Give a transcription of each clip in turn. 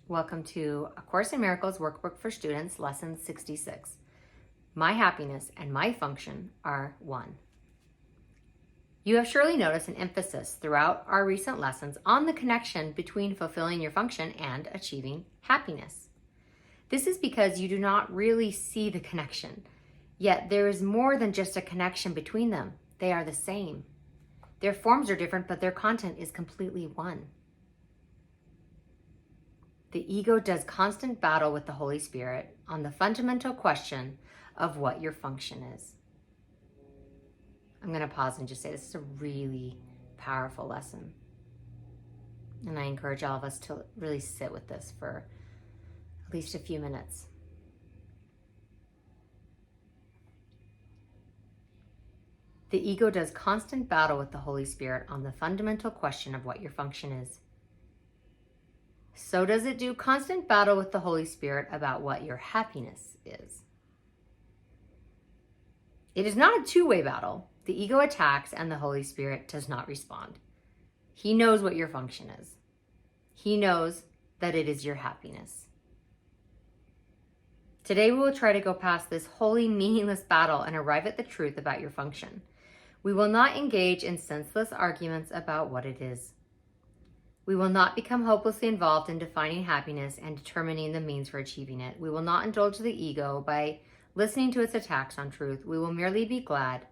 Welcome to A Course in Miracles Workbook for Students, Lesson 66. My happiness and my function are one. You have surely noticed an emphasis throughout our recent lessons on the connection between fulfilling your function and achieving happiness. This is because you do not really see the connection, yet there is more than just a connection between them. They are the same. Their forms are different, but their content is completely one. The ego does constant battle with the Holy Spirit on the fundamental question of what your function is. I'm going to pause and just say this is a really powerful lesson. And I encourage all of us to really sit with this for at least a few minutes. The ego does constant battle with the Holy Spirit on the fundamental question of what your function is. So does it do constant battle with the Holy Spirit about what your happiness is. It is not a two-way battle. The ego attacks and the Holy Spirit does not respond. He knows what your function is. He knows that it is your happiness. Today we will try to go past this wholly meaningless battle and arrive at the truth about your function. We will not engage in senseless arguments about what it is. We will not become hopelessly involved in defining happiness and determining the means for achieving it. We will not indulge the ego by listening to its attacks on truth. We will merely be glad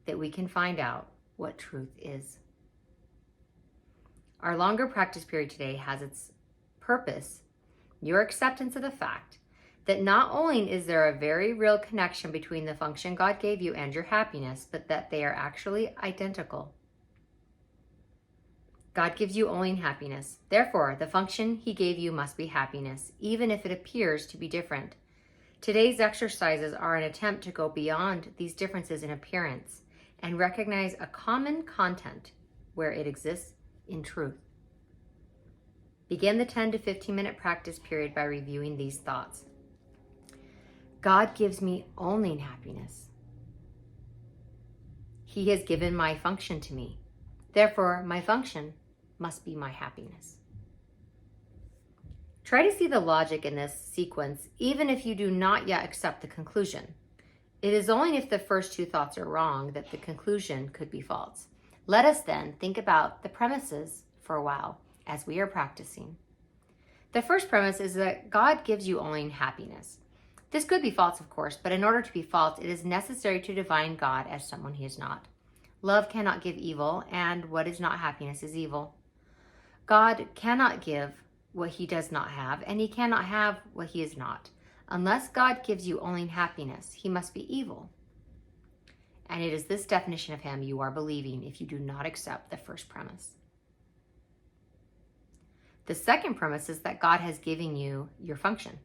that we can find out what truth is. Our longer practice period today has its purpose, your acceptance of the fact that not only is there a very real connection between the function God gave you and your happiness, but that they are actually identical. God gives you only happiness. Therefore, the function he gave you must be happiness, even if it appears to be different. Today's exercises are an attempt to go beyond these differences in appearance and recognize a common content where it exists in truth. Begin the 10 to 15 minute practice period by reviewing these thoughts. God gives me only happiness. He has given my function to me. Therefore, my function must be my happiness. Try to see the logic in this sequence, even if you do not yet accept the conclusion. It is only if the first two thoughts are wrong that the conclusion could be false. Let us then think about the premises for a while as we are practicing. The first premise is that God gives you only happiness. This could be false, of course, but in order to be false, it is necessary to define God as someone he is not. Love cannot give evil, and what is not happiness is evil. God cannot give what he does not have, and he cannot have what he is not. Unless God gives you only happiness, he must be evil. And it is this definition of him you are believing if you do not accept the first premise. The second premise is that God has given you your function.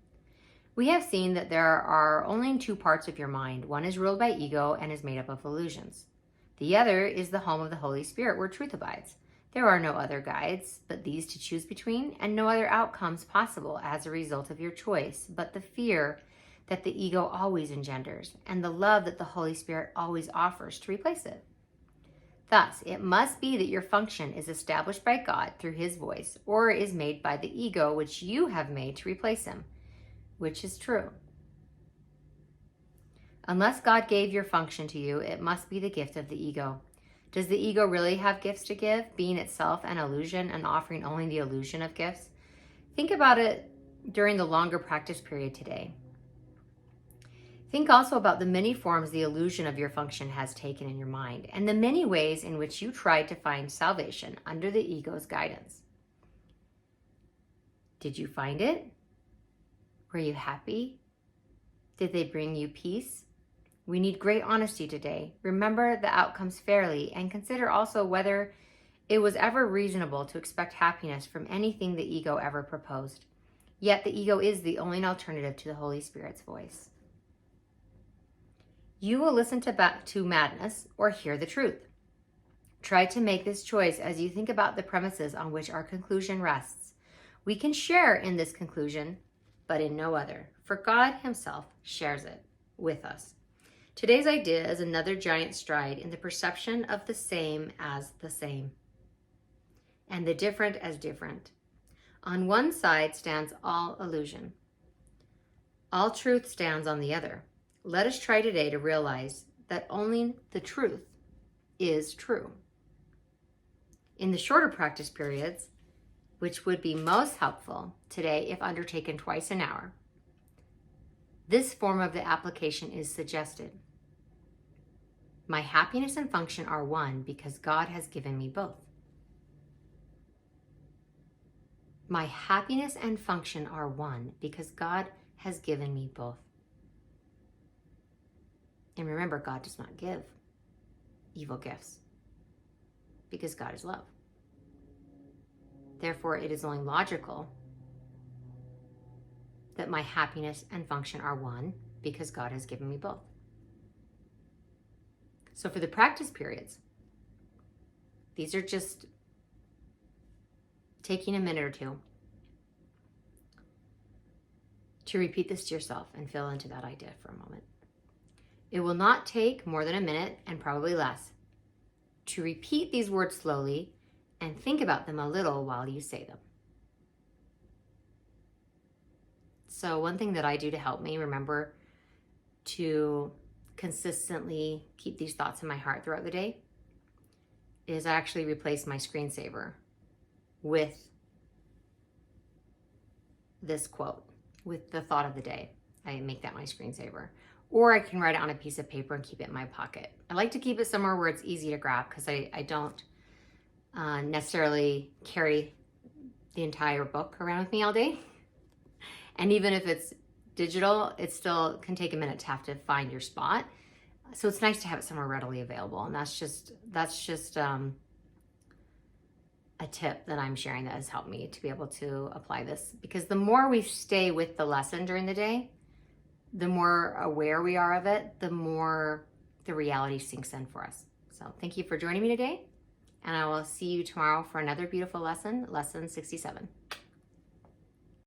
We have seen that there are only two parts of your mind. One is ruled by ego and is made up of illusions. The other is the home of the Holy Spirit where truth abides. There are no other guides but these to choose between, and no other outcomes possible as a result of your choice, but the fear that the ego always engenders and the love that the Holy Spirit always offers to replace it. Thus, it must be that your function is established by God through his voice, or is made by the ego which you have made to replace him, which is true. Unless God gave your function to you, it must be the gift of the ego. Does the ego really have gifts to give, being itself an illusion and offering only the illusion of gifts? Think about it during the longer practice period today. Think also about the many forms the illusion of your function has taken in your mind, and the many ways in which you tried to find salvation under the ego's guidance. Did you find it? Were you happy? Did they bring you peace? We need great honesty today. Remember the outcomes fairly and consider also whether it was ever reasonable to expect happiness from anything the ego ever proposed. Yet the ego is the only alternative to the Holy Spirit's voice. You will listen to madness or hear the truth. Try to make this choice as you think about the premises on which our conclusion rests. We can share in this conclusion, but in no other, for God himself shares it with us. Today's idea is another giant stride in the perception of the same as the same, and the different as different. On one side stands all illusion. All truth stands on the other. Let us try today to realize that only the truth is true. In the shorter practice periods, which would be most helpful today if undertaken twice an hour, this form of the application is suggested. My happiness and function are one because God has given me both. My happiness and function are one because God has given me both. And remember, God does not give evil gifts because God is love. Therefore, it is only logical that my happiness and function are one because God has given me both. So for the practice periods, these are just taking a minute or two to repeat this to yourself and feel into that idea for a moment. It will not take more than a minute, and probably less, to repeat these words slowly and think about them a little while you say them. So one thing that I do to help me remember to consistently keep these thoughts in my heart throughout the day is I actually replace my screensaver with this quote, with the thought of the day. I make that my screensaver. Or I can write it on a piece of paper and keep it in my pocket. I like to keep it somewhere where it's easy to grab because I don't necessarily carry the entire book around with me all day. And even if it's digital, it still can take a minute to have to find your spot. So it's nice to have it somewhere readily available. And that's just a tip that I'm sharing that has helped me to be able to apply this. Because the more we stay with the lesson during the day, the more aware we are of it, the more the reality sinks in for us. So thank you for joining me today. And I will see you tomorrow for another beautiful lesson, lesson 67.